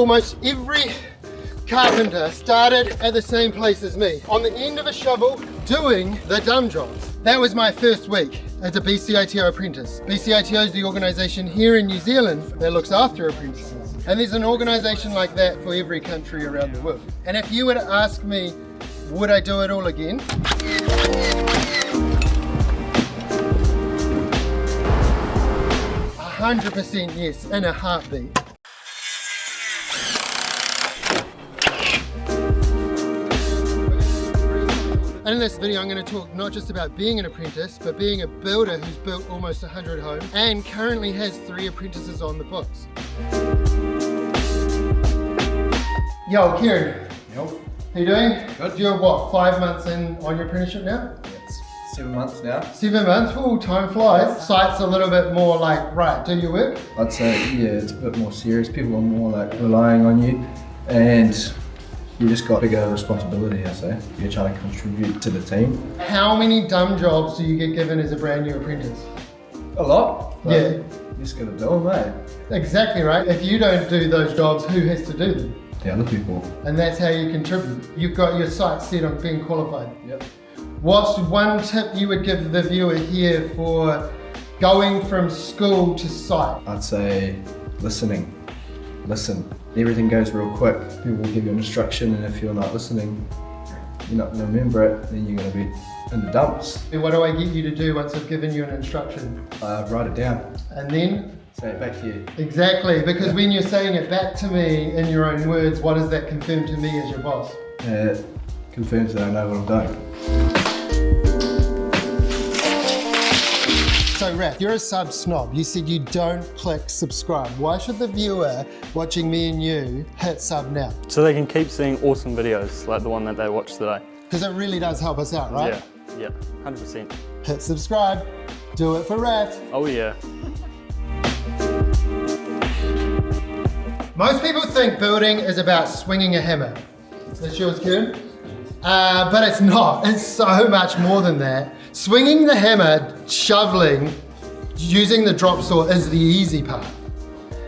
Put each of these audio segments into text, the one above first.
almost every carpenter started at the same place as me, on the end of a shovel, doing the dumb jobs. That was my first week as a BCITO apprentice. BCITO is the organisation here in New Zealand that looks after apprentices. And there's an organisation like that for every country around the world. And if you were to ask me, would I do it all again? 100% yes, in a heartbeat. And in this video, I'm going to talk not just about being an apprentice, but being a builder who's built almost 100 homes and currently has 3 apprentices on the books. Yo, Kieran. Yo. How you doing? Good. You're what, 5 months in on your apprenticeship now? It's 7 months now. 7 months? Ooh, time flies. Site's a little bit more like, right, do your work? I'd say, yeah, it's a bit more serious. People are more like relying on you, and you just got bigger responsibility, I say. You're trying to contribute to the team. How many dumb jobs do you get given as a brand new apprentice? A lot. But Yeah. You just gotta do them, mate. Exactly right. If you don't do those jobs, who has to do them? The other people. And that's how you contribute. You've got your sights set on being qualified. Yep. What's one tip you would give the viewer here for going from school to site? I'd say listening. Listen. Everything goes real quick. People will give you an instruction, and if you're not listening, you're not gonna remember it, then you're gonna be in the dumps. What do I get you to do once I've given you an instruction? Write it down. And then? Say it back to you. Exactly, because when you're saying it back to me in your own words, what does that confirm to me as your boss? It confirms that I know what I'm doing. So Raph, you're a sub snob. You said you don't click subscribe. Why should the viewer watching me and you hit sub now? So they can keep seeing awesome videos like the one that they watched today. Because it really does help us out, right? Yeah, 100%. Hit subscribe. Do it for Raph. Oh yeah. Most people think building is about swinging a hammer. That's yours, Kieran? But it's not. It's so much more than that. Swinging the hammer, shoveling, using the drop saw is the easy part.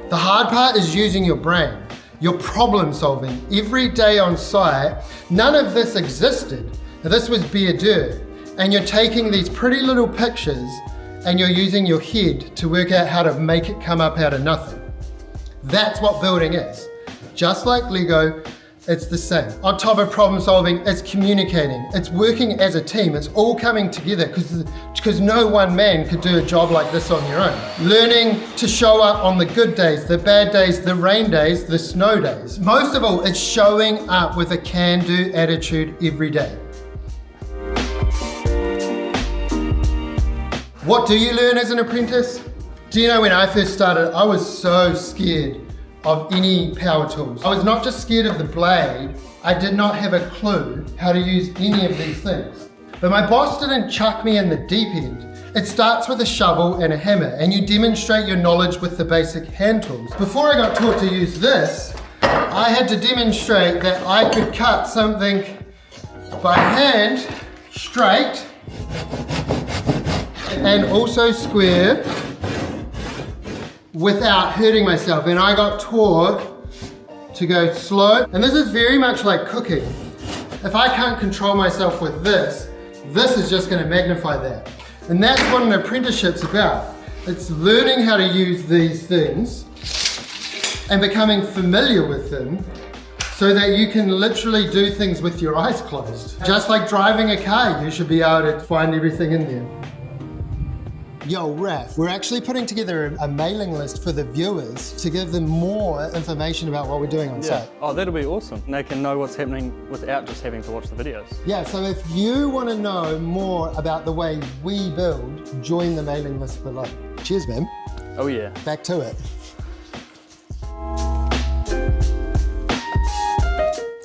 The hard part is using your brain, your problem solving. Every day on site, none of this existed. This was bare dirt. And you're taking these pretty little pictures and you're using your head to work out how to make it come up out of nothing. That's what building is. Just like Lego, it's the same. On top of problem solving, it's communicating. It's working as a team. It's all coming together because no one man could do a job like this on your own. Learning to show up on the good days, the bad days, the rain days, the snow days. Most of all, it's showing up with a can-do attitude every day. What do you learn as an apprentice? Do you know when I first started, I was so scared of any power tools. I was not just scared of the blade, I did not have a clue how to use any of these things. But my boss didn't chuck me in the deep end. It starts with a shovel and a hammer, and you demonstrate your knowledge with the basic hand tools. Before I got taught to use this, I had to demonstrate that I could cut something by hand, straight, and also square, without hurting myself. And I got taught to go slow. And this is very much like cooking. If I can't control myself with this is just going to magnify that. And that's what an apprenticeship's about. It's learning how to use these things and becoming familiar with them so that you can literally do things with your eyes closed. Just like driving a car, you should be able to find everything in there. Yo, Raph, we're actually putting together a mailing list for the viewers to give them more information about what we're doing on site. Oh, that'll be awesome. And they can know what's happening without just having to watch the videos. Yeah, so if you want to know more about the way we build, join the mailing list below. Cheers, man. Oh yeah. Back to it.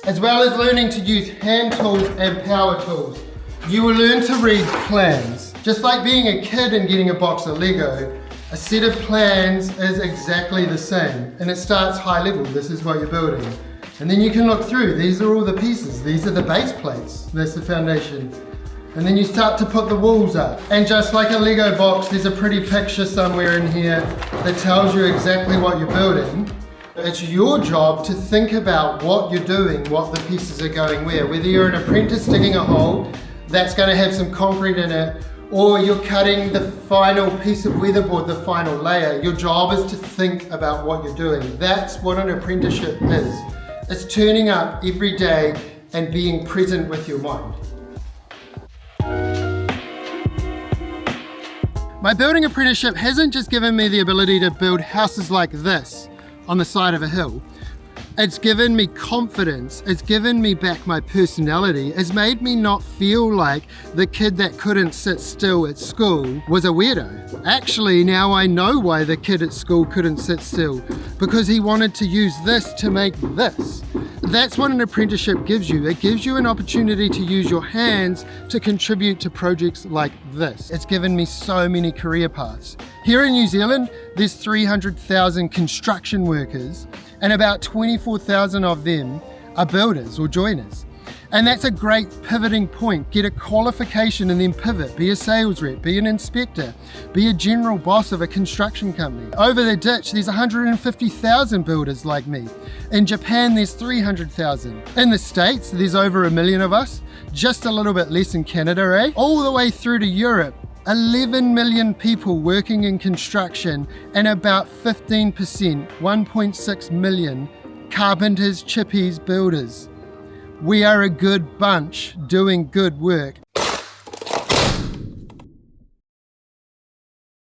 As well as learning to use hand tools and power tools, you will learn to read plans. Just like being a kid and getting a box of Lego, a set of plans is exactly the same. And it starts high level, this is what you're building. And then you can look through, these are all the pieces, these are the base plates, that's the foundation. And then you start to put the walls up. And just like a Lego box, there's a pretty picture somewhere in here that tells you exactly what you're building. It's your job to think about what you're doing, what the pieces are going where. Whether you're an apprentice digging a hole that's going to have some concrete in it, or you're cutting the final piece of weatherboard, the final layer, your job is to think about what you're doing. That's what an apprenticeship is. It's turning up every day and being present with your mind. My building apprenticeship hasn't just given me the ability to build houses like this on the side of a hill. It's given me confidence, it's given me back my personality, it's made me not feel like the kid that couldn't sit still at school was a weirdo. Actually, now I know why the kid at school couldn't sit still, because he wanted to use this to make this. That's what an apprenticeship gives you. It gives you an opportunity to use your hands to contribute to projects like this. It's given me so many career paths. Here in New Zealand, there's 300,000 construction workers, and about 24,000 of them are builders or joiners. And that's a great pivoting point. Get a qualification and then pivot. Be a sales rep, be an inspector, be a general boss of a construction company. Over the ditch, there's 150,000 builders like me. In Japan, there's 300,000. In the States, there's over 1 million of us. Just a little bit less in Canada, eh? All the way through to Europe. 11 million people working in construction and about 15%, 1.6 million, carpenters, chippies, builders. We are a good bunch doing good work,